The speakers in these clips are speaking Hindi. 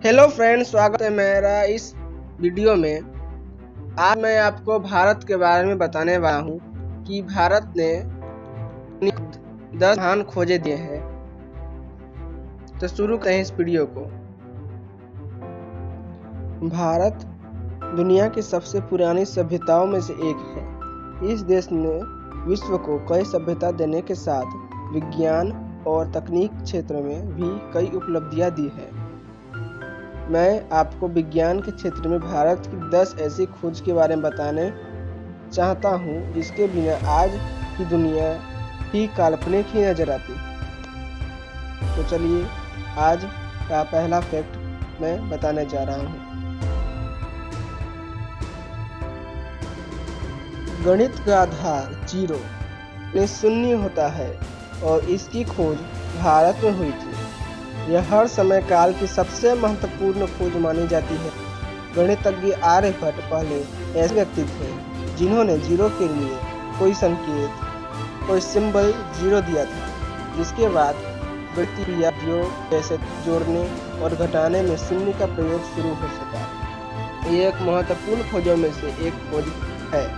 हेलो फ्रेंड्स, स्वागत है मेरा इस वीडियो में। आज मैं आपको भारत के बारे में बताने वाला हूँ कि भारत ने 10 महान खोजे दिए हैं। तो शुरू करें इस वीडियो को। भारत दुनिया की सबसे पुरानी सभ्यताओं में से एक है। इस देश ने विश्व को कई सभ्यता देने के साथ विज्ञान और तकनीक क्षेत्र में भी कई उपलब्धियां दी है। मैं आपको विज्ञान के क्षेत्र में भारत की 10 ऐसी खोज के बारे में बताने चाहता हूँ जिसके बिना आज की दुनिया ही काल्पनिक ही नजर आती। तो चलिए आज का पहला फैक्ट मैं बताने जा रहा हूँ। गणित का आधार जीरो में शून्य होता है और इसकी खोज भारत में हुई थी। यह हर समय काल की सबसे महत्वपूर्ण खोज मानी जाती है। गणितज्ञ आर्यभट्ट पहले ऐसे व्यक्ति थे जिन्होंने जीरो के लिए कोई संकेत, कोई सिंबल जीरो दिया था, जिसके बाद गणितीय क्रियाविधियों जैसे जोड़ने और घटाने में शून्य का प्रयोग शुरू हो सका। ये एक महत्वपूर्ण खोजों में से एक खोज है।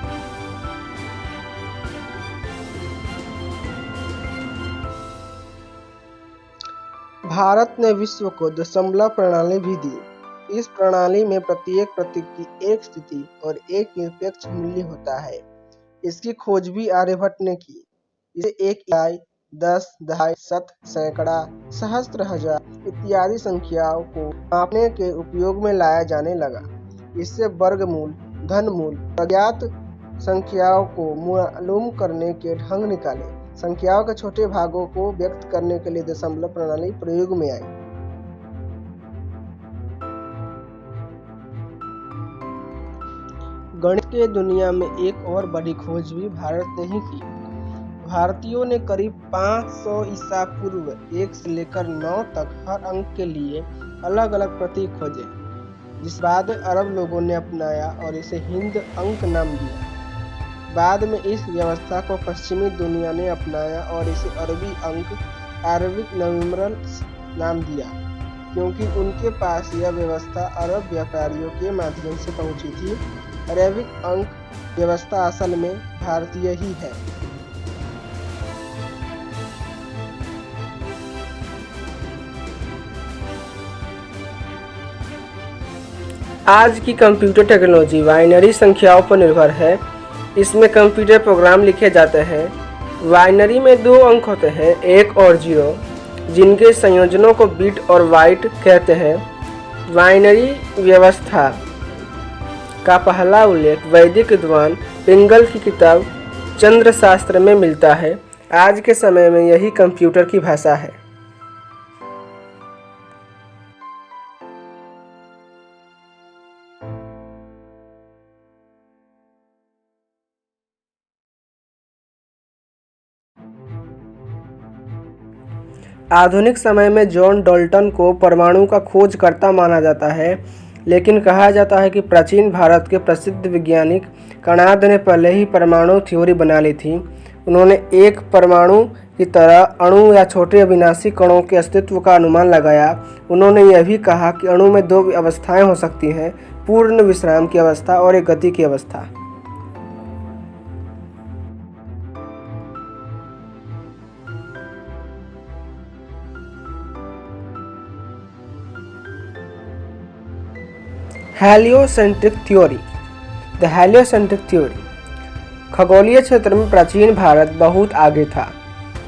भारत ने विश्व को दशमलव प्रणाली भी दी। इस प्रणाली में प्रत्येक प्रतीक की एक स्थिति और एक निरपेक्ष मूल्य होता है। इसकी खोज भी आर्यभट्ट ने की। इसे एक इकाई, 10, दहाई, शत, सैकड़ा, सहस्त्र, हजार इत्यादि संख्याओं को मापने के उपयोग में लाया जाने लगा। इससे वर्गमूल, घनमूल, अज्ञात संख्याओं को मालूम करने के ढंग निकाले। संख्याओं के छोटे भागों को व्यक्त करने के लिए दशमलव प्रणाली प्रयोग में आई। गणित के दुनिया में एक और बड़ी खोज भी भारत ने ही की। भारतीयों ने करीब 500 ईसा पूर्व 1 से लेकर 9 तक हर अंक के लिए अलग अलग प्रतीक खोजे, जिस बाद अरब लोगों ने अपनाया और इसे हिंद अंक नाम दिया। बाद में इस व्यवस्था को पश्चिमी दुनिया ने अपनाया और इसे अरबी अंक, अरबिक न्यूमरल्स नाम दिया, क्योंकि उनके पास यह व्यवस्था अरब व्यापारियों के माध्यम से पहुंची थी। अरबिक अंक व्यवस्था असल में भारतीय ही है। आज की कंप्यूटर टेक्नोलॉजी बाइनरी संख्याओं पर निर्भर है। इसमें कंप्यूटर प्रोग्राम लिखे जाते हैं। बाइनरी में 2 अंक होते हैं, 1 और 0, जिनके संयोजनों को बिट और बाइट कहते हैं। बाइनरी व्यवस्था का पहला उल्लेख वैदिक विद्वान पिंगल की किताब चंद्रशास्त्र में मिलता है। आज के समय में यही कंप्यूटर की भाषा है। आधुनिक समय में जॉन डाल्टन को परमाणु का खोजकर्ता माना जाता है, लेकिन कहा जाता है कि प्राचीन भारत के प्रसिद्ध वैज्ञानिक कणाद ने पहले ही परमाणु थ्योरी बना ली थी। उन्होंने एक परमाणु की तरह अणु या छोटे अविनाशी कणों के अस्तित्व का अनुमान लगाया। उन्होंने यह भी कहा कि अणु में 2 अवस्थाएं हो सकती हैं, पूर्ण विश्राम की अवस्था और एक गति की अवस्था। Heliocentric theory. The heliocentric theory. खगोलीय क्षेत्र में प्राचीन भारत बहुत आगे था।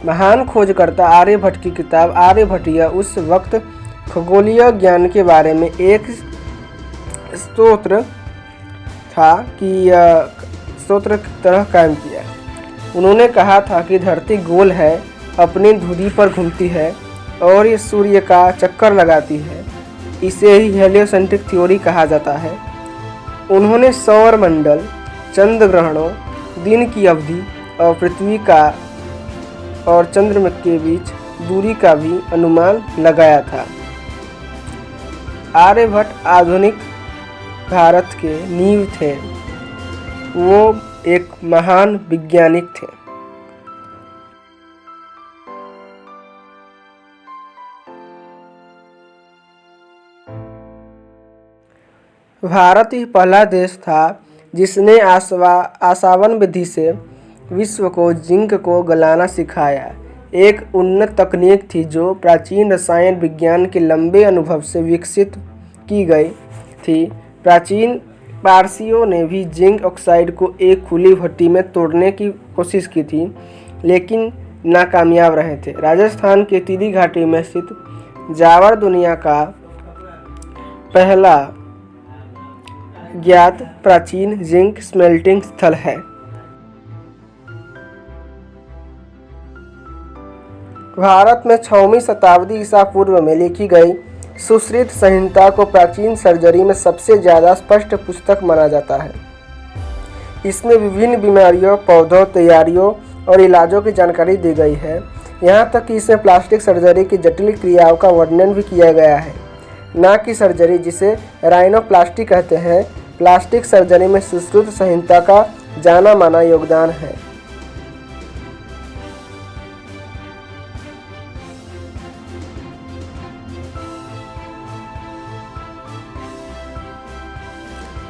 महान खोजकर्ता आर्यभट्ट की किताब आर्यभट्टीय उस वक्त खगोलीय ज्ञान के बारे में एक स्तोत्र था कि स्तोत्र की तरह काम किया। उन्होंने कहा था कि धरती गोल है, अपनी धुरी पर घूमती है और ये सूर्य का चक्कर लगाती है। इसे ही हेलियोसेंट्रिक थ्योरी कहा जाता है। उन्होंने सौर मंडल, चंद्र ग्रहणों, दिन की अवधि और पृथ्वी का और चंद्रमा के बीच दूरी का भी अनुमान लगाया था। आर्यभट्ट आधुनिक भारत के नींव थे। वो एक महान वैज्ञानिक थे। भारत ही पहला देश था जिसने आसावन विधि से विश्व को जिंक को गलाना सिखाया। एक उन्नत तकनीक थी जो प्राचीन रसायन विज्ञान के लंबे अनुभव से विकसित की गई थी। प्राचीन पारसियों ने भी जिंक ऑक्साइड को एक खुली भट्टी में तोड़ने की कोशिश की थी, लेकिन नाकामयाब रहे थे। राजस्थान के टिहरी घाटी में स्थित जावर दुनिया का पहला ज्ञात प्राचीन जिंक स्मेल्टिंग स्थल है। भारत में 6वीं शताब्दी ईसा पूर्व में लिखी गई सुश्रुत संहिता को प्राचीन सर्जरी में सबसे ज़्यादा स्पष्ट पुस्तक माना जाता है। इसमें विभिन्न बीमारियों, पौधों, तैयारियों और इलाजों की जानकारी दी गई है। यहाँ तक कि इसमें प्लास्टिक सर्जरी की जटिल क्रियाओं का वर्णन भी किया गया है। नाक की सर्जरी, जिसे राइनोप्लास्टी कहते हैं, प्लास्टिक सर्जरी में सुश्रुत संहिता का जाना माना योगदान है।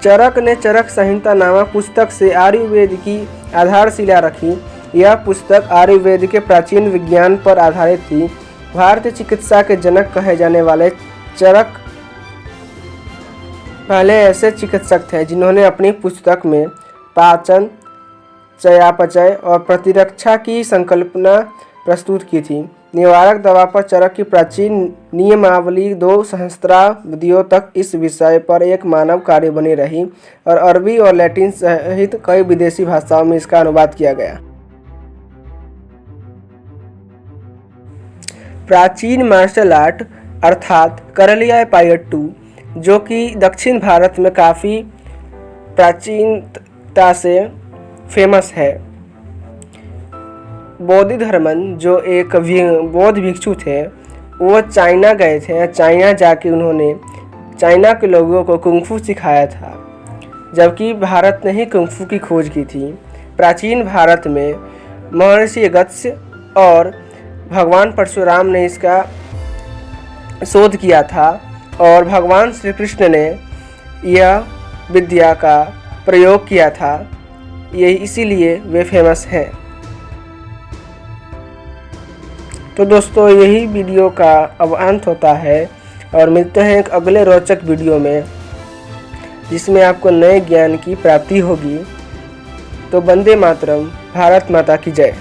चरक ने चरक संहिता नामक पुस्तक से आयुर्वेद की आधारशिला रखी। यह पुस्तक आयुर्वेद के प्राचीन विज्ञान पर आधारित थी। भारतीय चिकित्सा के जनक कहे जाने वाले चरक पहले ऐसे चिकित्सक थे जिन्होंने अपनी पुस्तक में पाचन, चयापचय और प्रतिरक्षा की संकल्पना प्रस्तुत की थी। निवारक दवा पर चरक की प्राचीन नियमावली 2 सहस्राब्दियों तक इस विषय पर एक मानव कार्य बनी रही और अरबी और लैटिन सहित कई विदेशी भाषाओं में इसका अनुवाद किया गया। प्राचीन मार्शल आर्ट अर्थात करलियापायट्टू, जो कि दक्षिण भारत में काफ़ी प्राचीनता से फेमस है। बोधिधर्मन, जो एक बौद्ध भिक्षु थे, वो चाइना गए थे। चाइना जाके उन्होंने चाइना के लोगों को कुंग-फू सिखाया था, जबकि भारत ने ही कुंग-फू की खोज की थी। प्राचीन भारत में महर्षि अगस्त्य और भगवान परशुराम ने इसका शोध किया था और भगवान श्री कृष्ण ने यह विद्या का प्रयोग किया था। ये इसीलिए वे फेमस हैं। तो दोस्तों, यही वीडियो का अब अंत होता है और मिलते हैं एक अगले रोचक वीडियो में, जिसमें आपको नए ज्ञान की प्राप्ति होगी। तो वंदे मातरम, भारत माता की जय।